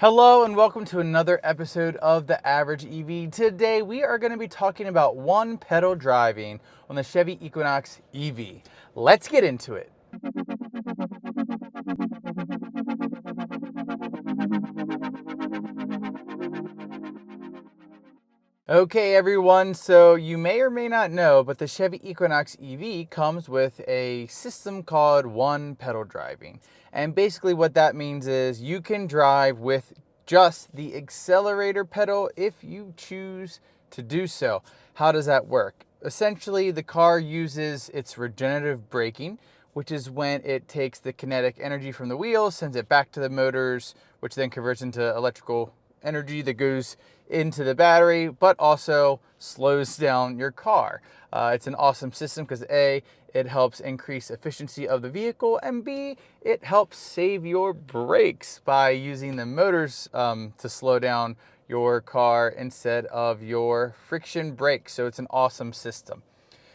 Hello and welcome to another episode of The Average EV. Today we are going to be talking about one pedal driving on the Chevy Equinox EV. Let's get into it. Okay everyone, so you may or may not know, but the Chevy Equinox EV comes with a system called one pedal driving. And basically what that means is you can drive with just the accelerator pedal if you choose to do so. How does that work? Essentially, the car uses its regenerative braking, which is when it takes the kinetic energy from the wheels, sends it back to the motors, which then converts into electrical energy that goes into the battery, but also slows down your car. It's an awesome system because A, it helps increase efficiency of the vehicle, and B, it helps save your brakes by using the motors to slow down your car instead of your friction brakes. So it's an awesome system.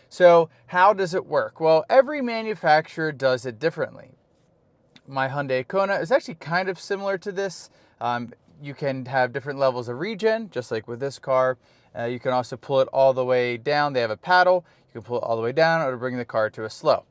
So how does it work? Well, every manufacturer does it differently. My Hyundai Kona is actually kind of similar to this. You can have different levels of regen, just like with this car. You can also pull it all the way down. They have a paddle. You can pull it all the way down or bring the car to a slow.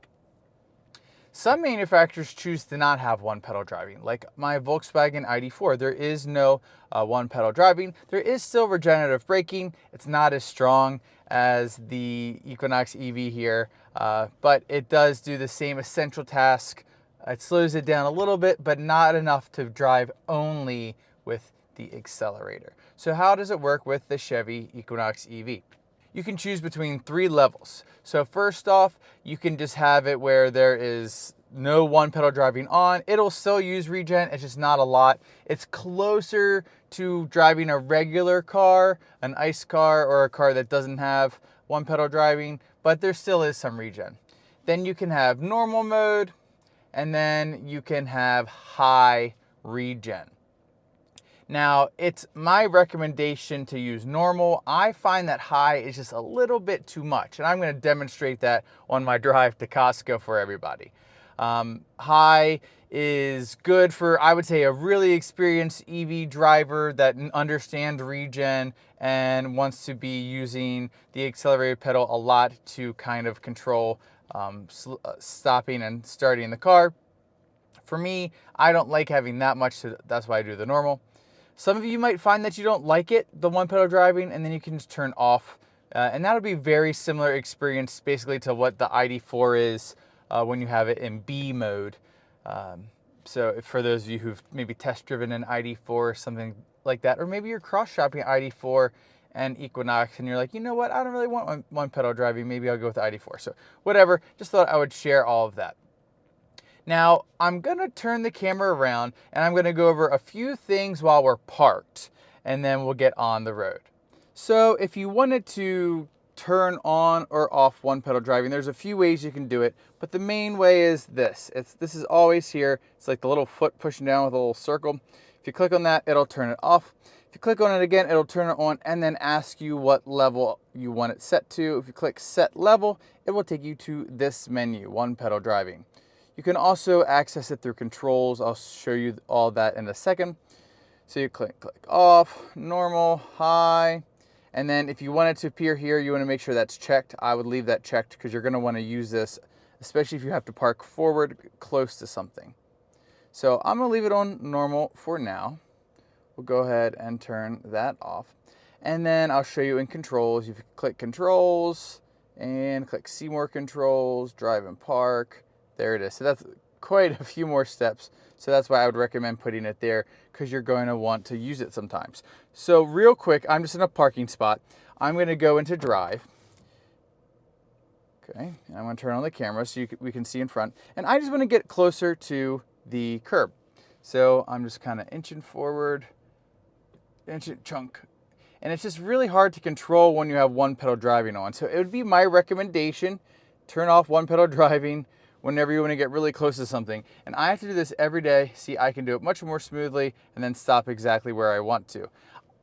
Some manufacturers choose to not have one pedal driving, like my Volkswagen ID4. There is no one pedal driving. There is still regenerative braking. It's not as strong as the Equinox EV here, but it does do the same essential task. It slows it down a little bit, but not enough to drive only with the accelerator. So how does it work with the Chevy Equinox EV? You can choose between 3 levels. So first off, you can just have it where there is no one pedal driving on. It'll still use regen, it's just not a lot. It's closer to driving a regular car, an ICE car, or a car that doesn't have one pedal driving, but there still is some regen. Then you can have normal mode, and then you can have high regen. Now, it's my recommendation to use normal. I find that high is just a little bit too much, and I'm going to demonstrate that on my drive to Costco for everybody. High is good for, I would say, a really experienced EV driver that understands regen and wants to be using the accelerator pedal a lot to kind of control stopping and starting the car. For me, I don't like having that much, so that's why I do the normal. Some of you might find that you don't like it, the one pedal driving, and then you can just turn off. And that'll be very similar experience basically to what the ID4 is when you have it in B mode. So for those of you who've maybe test driven an ID4 or something like that, or maybe you're cross shopping ID4 and Equinox and you're like, you know what, I don't really want one pedal driving, maybe I'll go with the ID4. So whatever, just thought I would share all of that. Now, I'm going to turn the camera around and I'm going to go over a few things while we're parked, and then we'll get on the road. So if you wanted to turn on or off one pedal driving, there's a few ways you can do it, but the main way is this. This is always here. It's like the little foot pushing down with a little circle. If you click on that, it'll turn it off. If you click on it again, it'll turn it on and then ask you what level you want it set to. If you click set level, it will take you to this menu, one pedal driving. You can also access it through controls. I'll show you all that in a second. So you click off, normal, high, and then if you want it to appear here, you want to make sure that's checked. I would leave that checked because you're going to want to use this, especially if you have to park forward close to something. So I'm going to leave it on normal for now. We'll go ahead and turn that off. And then I'll show you in controls. You click controls and click see more controls, drive and park. There it is. So that's quite a few more steps. So that's why I would recommend putting it there, because you're going to want to use it sometimes. So real quick, I'm just in a parking spot. I'm going to go into drive. Okay, and I'm going to turn on the camera so we can see in front. And I just want to get closer to the curb. So I'm just kind of inching forward, inching chunk. And it's just really hard to control when you have one pedal driving on. So it would be my recommendation, turn off one pedal driving whenever you want to get really close to something. And I have to do this every day. See, I can do it much more smoothly and then stop exactly where I want to.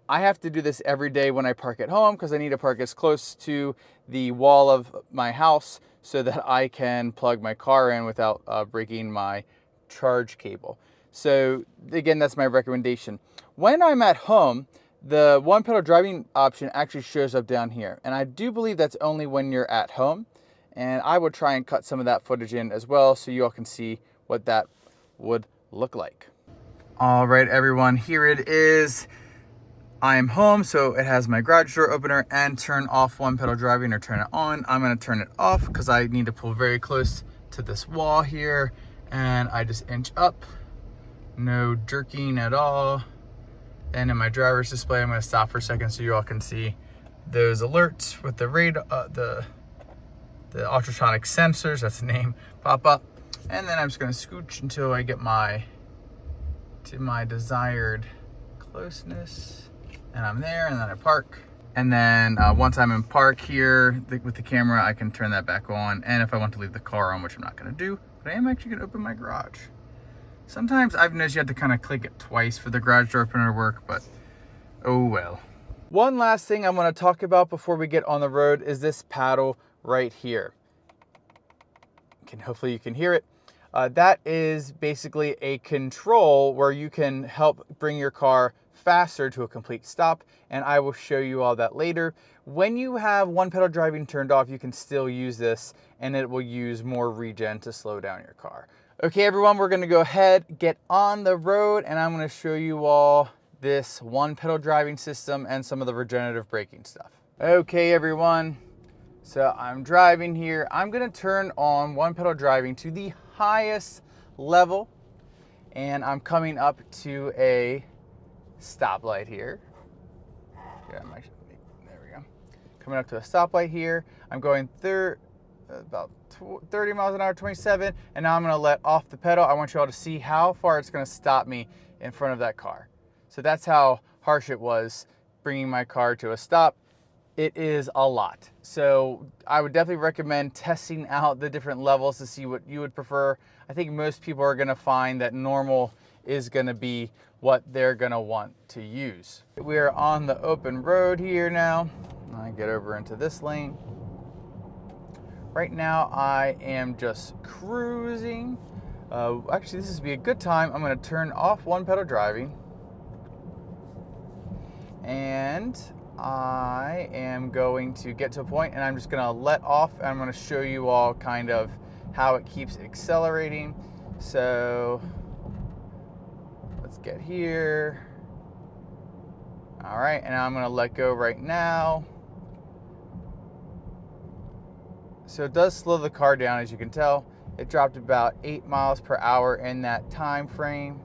I have to do this every day when I park at home because I need to park as close to the wall of my house so that I can plug my car in without breaking my charge cable. So again, that's my recommendation. When I'm at home, the one pedal driving option actually shows up down here. And I do believe that's only when you're at home. And I will try and cut some of that footage in as well so you all can see what that would look like. All right, everyone, here it is. I am home, so it has my garage door opener and turn off one pedal driving or turn it on. I'm gonna turn it off because I need to pull very close to this wall here, and I just inch up, no jerking at all. And in my driver's display, I'm gonna stop for a second so you all can see those alerts with the radar, the ultrasonic sensors, that's the name, pop up. And then I'm just gonna scooch until I get to my desired closeness. And I'm there, and then I park. And then once I'm in park here with the camera, I can turn that back on. And if I want to leave the car on, which I'm not gonna do, but I am actually gonna open my garage. Sometimes I've noticed you have to kind of click it twice for the garage door opener to work, but oh well. One last thing I want to talk about before we get on the road is this paddle right here. Hopefully you can hear it. That is basically a control where you can help bring your car faster to a complete stop, and I will show you all that later. When you have one pedal driving turned off, you can still use this, and it will use more regen to slow down your car. Okay, everyone, we're gonna go ahead, get on the road, and I'm gonna show you all this one pedal driving system and some of the regenerative braking stuff. Okay, everyone, so I'm driving here. I'm gonna turn on one pedal driving to the highest level, and I'm coming up to a stoplight here. Yeah, there we go. Coming up to a stoplight here. I'm going about 30 miles an hour, 27, and now I'm gonna let off the pedal. I want you all to see how far it's gonna stop me in front of that car. So that's how harsh it was bringing my car to a stop. It is a lot. So I would definitely recommend testing out the different levels to see what you would prefer. I think most people are gonna find that normal is gonna be what they're gonna want to use. We are on the open road here now. I get over into this lane. Right now I am just cruising. Actually, this would be a good time. I'm gonna turn off one pedal driving. And I am going to get to a point and I'm just gonna let off, and I'm gonna show you all kind of how it keeps accelerating. So let's get here. All right, and I'm gonna let go right now. So it does slow the car down, as you can tell. It dropped about 8 miles per hour in that time frame.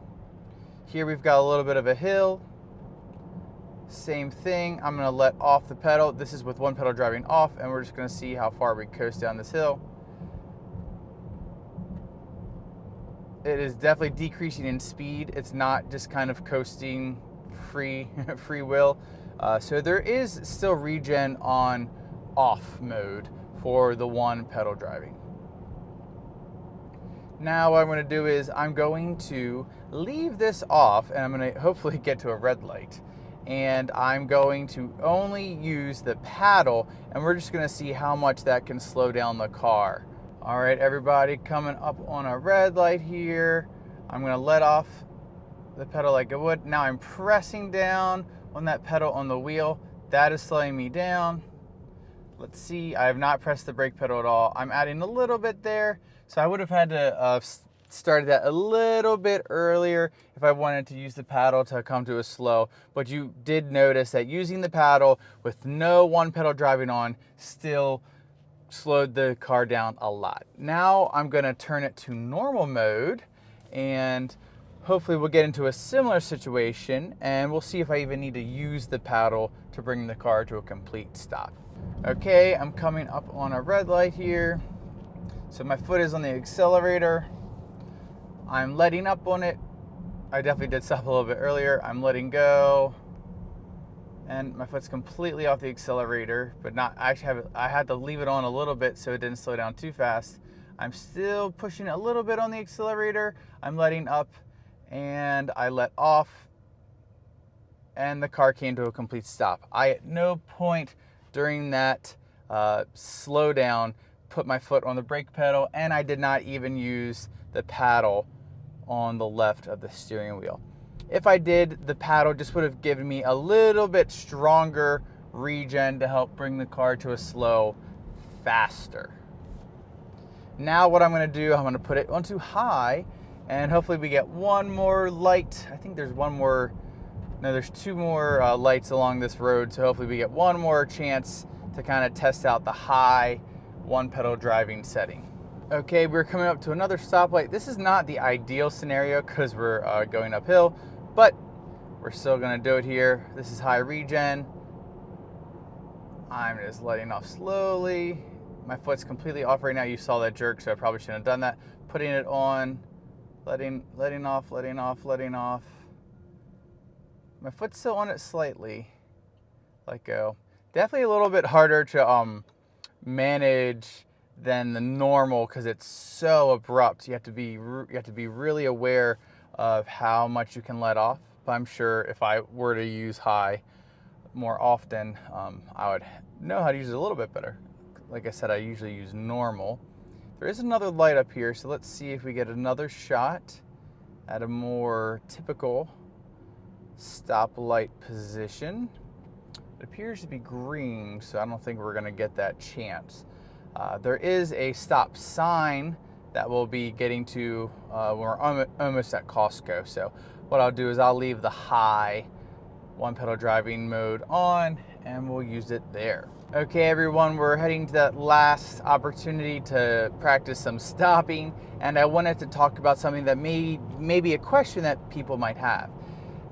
Here we've got a little bit of a hill. Same thing, I'm gonna let off the pedal. This is with one pedal driving off, and we're just gonna see how far we coast down this hill. It is definitely decreasing in speed. It's not just kind of coasting free will. So there is still regen on off mode for the one pedal driving. Now what I'm gonna do is I'm going to leave this off, and I'm gonna hopefully get to a red light. And I'm going to only use the paddle, and we're just gonna see how much that can slow down the car. All right, everybody, coming up on a red light here. I'm gonna let off the pedal like it would. Now I'm pressing down on that pedal on the wheel. That is slowing me down. Let's see, I have not pressed the brake pedal at all. I'm adding a little bit there. So I would have had to start that a little bit earlier if I wanted to use the paddle to come to a slow. But you did notice that using the paddle with no one pedal driving on still slowed the car down a lot. Now I'm gonna turn it to normal mode, and hopefully we'll get into a similar situation, and we'll see if I even need to use the paddle to bring the car to a complete stop. Okay, I'm coming up on a red light here. So my foot is on the accelerator. I'm letting up on it. I definitely did stop a little bit earlier. I'm letting go. And my foot's completely off the accelerator, but not, I had to leave it on a little bit so it didn't slow down too fast. I'm still pushing a little bit on the accelerator. I'm letting up, and I let off, and the car came to a complete stop. I at no point during that slowdown put my foot on the brake pedal, and I did not even use the paddle on the left of the steering wheel. If I did, the paddle just would have given me a little bit stronger regen to help bring the car to a slow faster. Now what I'm going to do, I'm going to put it onto high, and hopefully we get one more light. I think there's one more, no, there's two more lights along this road, so hopefully we get one more chance to kind of test out the high one pedal driving setting. Okay, we're coming up to another stoplight. This is not the ideal scenario because we're going uphill, but we're still going to do it here. This is high regen. I'm just letting off slowly. My foot's completely off right now. You saw that jerk, so I probably shouldn't have done that. Putting it on, letting off. My foot's still on it slightly. Let go. Definitely a little bit harder to manage than the normal because it's so abrupt. You have to be really aware of how much you can let off. But I'm sure if I were to use high more often, I would know how to use it a little bit better. Like I said, I usually use normal. There is another light up here, so let's see if we get another shot at a more typical stoplight position. It appears to be green, so I don't think we're gonna get that chance. There is a stop sign that we'll be getting to when we're almost at Costco. So what I'll do is I'll leave the high one pedal driving mode on and we'll use it there. Okay everyone, we're heading to that last opportunity to practice some stopping, and I wanted to talk about something that may be a question that people might have.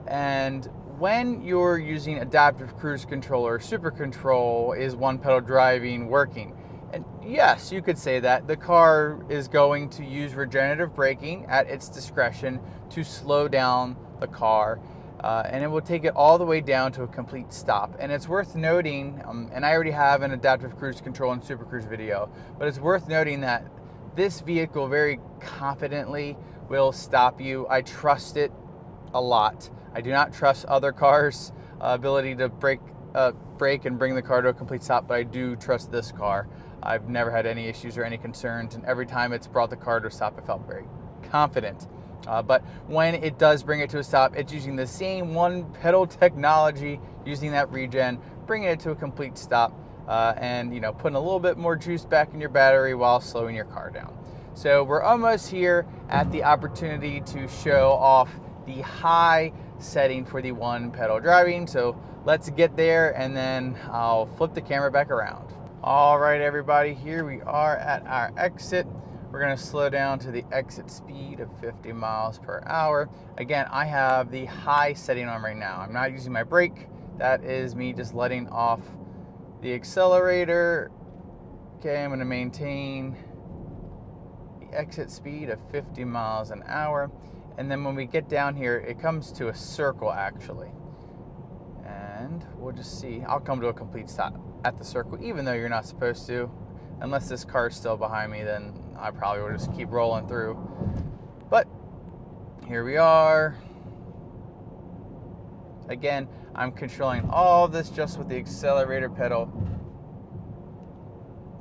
And when you're using adaptive cruise control or super control, is one pedal driving working? And yes, you could say that. The car is going to use regenerative braking at its discretion to slow down the car, and it will take it all the way down to a complete stop. And it's worth noting, and I already have an adaptive cruise control and super cruise video, but it's worth noting that this vehicle very confidently will stop you. I trust it a lot. I do not trust other cars' ability to brake and bring the car to a complete stop, but I do trust this car. I've never had any issues or any concerns, and every time it's brought the car to a stop, I felt very confident. But when it does bring it to a stop, it's using the same one pedal technology, using that regen, bringing it to a complete stop, and putting a little bit more juice back in your battery while slowing your car down. So we're almost here at the opportunity to show off the high setting for the one pedal driving. So let's get there and then I'll flip the camera back around. All right, everybody, here we are at our exit. We're gonna slow down to the exit speed of 50 miles per hour. Again, I have the high setting on right now. I'm not using my brake. That is me just letting off the accelerator. Okay, I'm gonna maintain the exit speed of 50 miles an hour. And then when we get down here, it comes to a circle actually. And we'll just see, I'll come to a complete stop at the circle, even though you're not supposed to. Unless this car is still behind me, then I probably will just keep rolling through. But here we are. Again, I'm controlling all of this just with the accelerator pedal.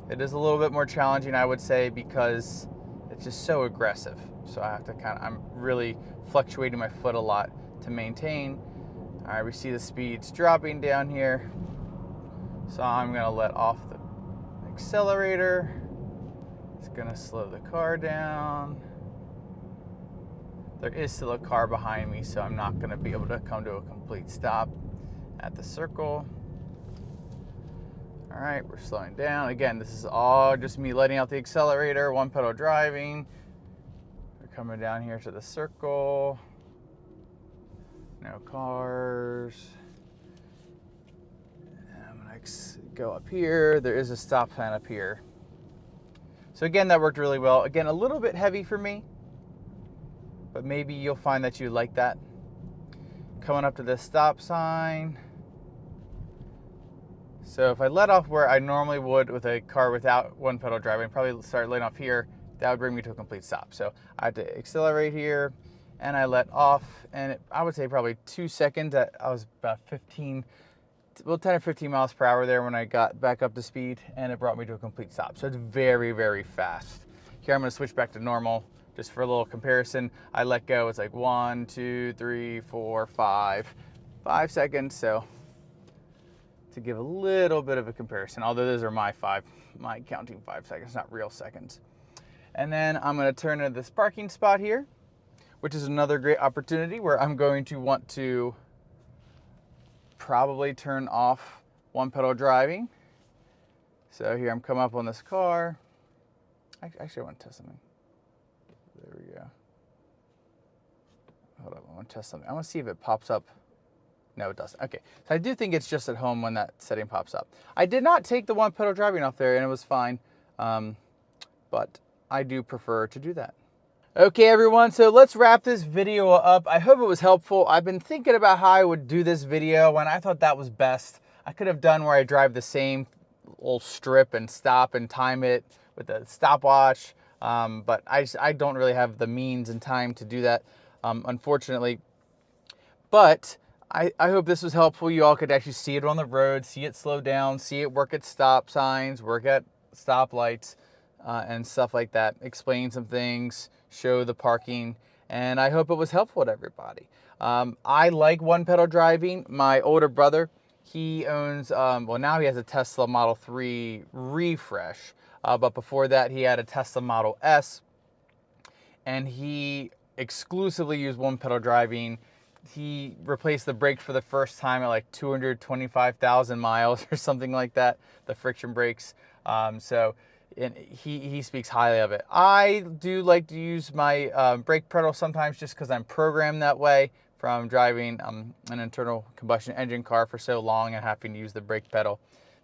It is a little bit more challenging, I would say, because it's just so aggressive. So I have to I'm really fluctuating my foot a lot to maintain. All right, we see the speeds dropping down here. So I'm gonna let off the accelerator. It's gonna slow the car down. There is still a car behind me, so I'm not gonna be able to come to a complete stop at the circle. All right, we're slowing down. Again, this is all just me letting out the accelerator, one pedal driving. We're coming down here to the circle. No cars. I'm gonna go up here. There is a stop sign up here. So again, that worked really well. Again, a little bit heavy for me, but maybe you'll find that you like that. Coming up to this stop sign. So if I let off where I normally would with a car without one pedal driving, probably start letting off here, that would bring me to a complete stop. So I had to accelerate here and I let off, and I would say probably 2 seconds. I was about 10 or 15 miles per hour there when I got back up to speed, and it brought me to a complete stop. So it's very, very fast. Here I'm gonna switch back to normal just for a little comparison, I let go. It's like 1, 2, 3, 4, 5 seconds. So to give a little bit of a comparison, although those are my counting 5 seconds, not real seconds. And then I'm going to turn into this parking spot here, which is another great opportunity where I'm going to want to probably turn off one pedal driving. So here I'm coming up on this car. Actually, I want to test something. There we go. Hold up, I want to test something. I want to see if it pops up. No, it doesn't. Okay, so I do think it's just at home when that setting pops up. I did not take the one pedal driving off there, and it was fine, but I do prefer to do that. Okay, everyone, so let's wrap this video up. I hope it was helpful. I've been thinking about how I would do this video, and I thought that was best. I could have done where I drive the same little strip and stop and time it with a stopwatch, but I don't really have the means and time to do that, unfortunately. But I hope this was helpful. You all could actually see it on the road, see it slow down, see it work at stop signs, work at stoplights, and stuff like that. Explain some things, show the parking, and I hope it was helpful to everybody. I like one pedal driving. My older brother, he owns, well, now he has a Tesla Model 3 refresh, but before that he had a Tesla Model S, and he exclusively used one pedal driving. He replaced the brakes for the first time at like 225,000 miles or something like that, the friction brakes. So he speaks highly of it. I do like to use my brake pedal sometimes just because I'm programmed that way from driving an internal combustion engine car for so long and having to use the brake pedal.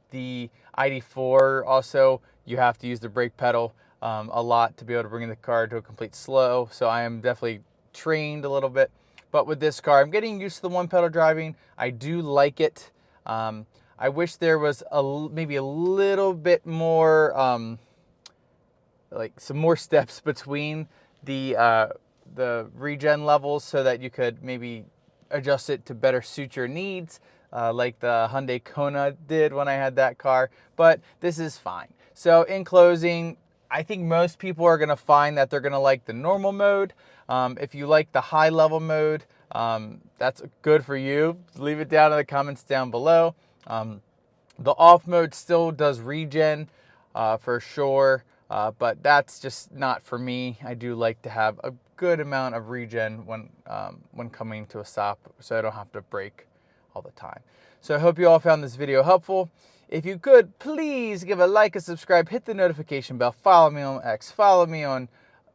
The ID4 also, you have to use the brake pedal a lot to be able to bring the car to a complete slow. So I am definitely trained a little bit. But with this car, I'm getting used to the one pedal driving. I do like it. I wish there was maybe a little bit more, like some more steps between the regen levels so that you could maybe adjust it to better suit your needs, like the Hyundai Kona did when I had that car. But this is fine. So in closing, I think most people are going to find that they're going to like the normal mode. If you like the high level mode, that's good for you. Leave it down in the comments down below. The off mode still does regen for sure, but that's just not for me. I do like to have a good amount of regen when coming to a stop, so I don't have to brake all the time. So I hope you all found this video helpful. If you could, please give a like and subscribe, hit the notification bell, follow me on X, follow me on,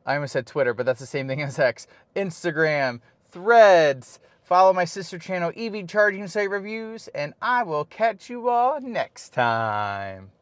I almost said Twitter, but that's the same thing as X, Instagram, Threads, follow my sister channel, EV Charging Site Reviews, and I will catch you all next time.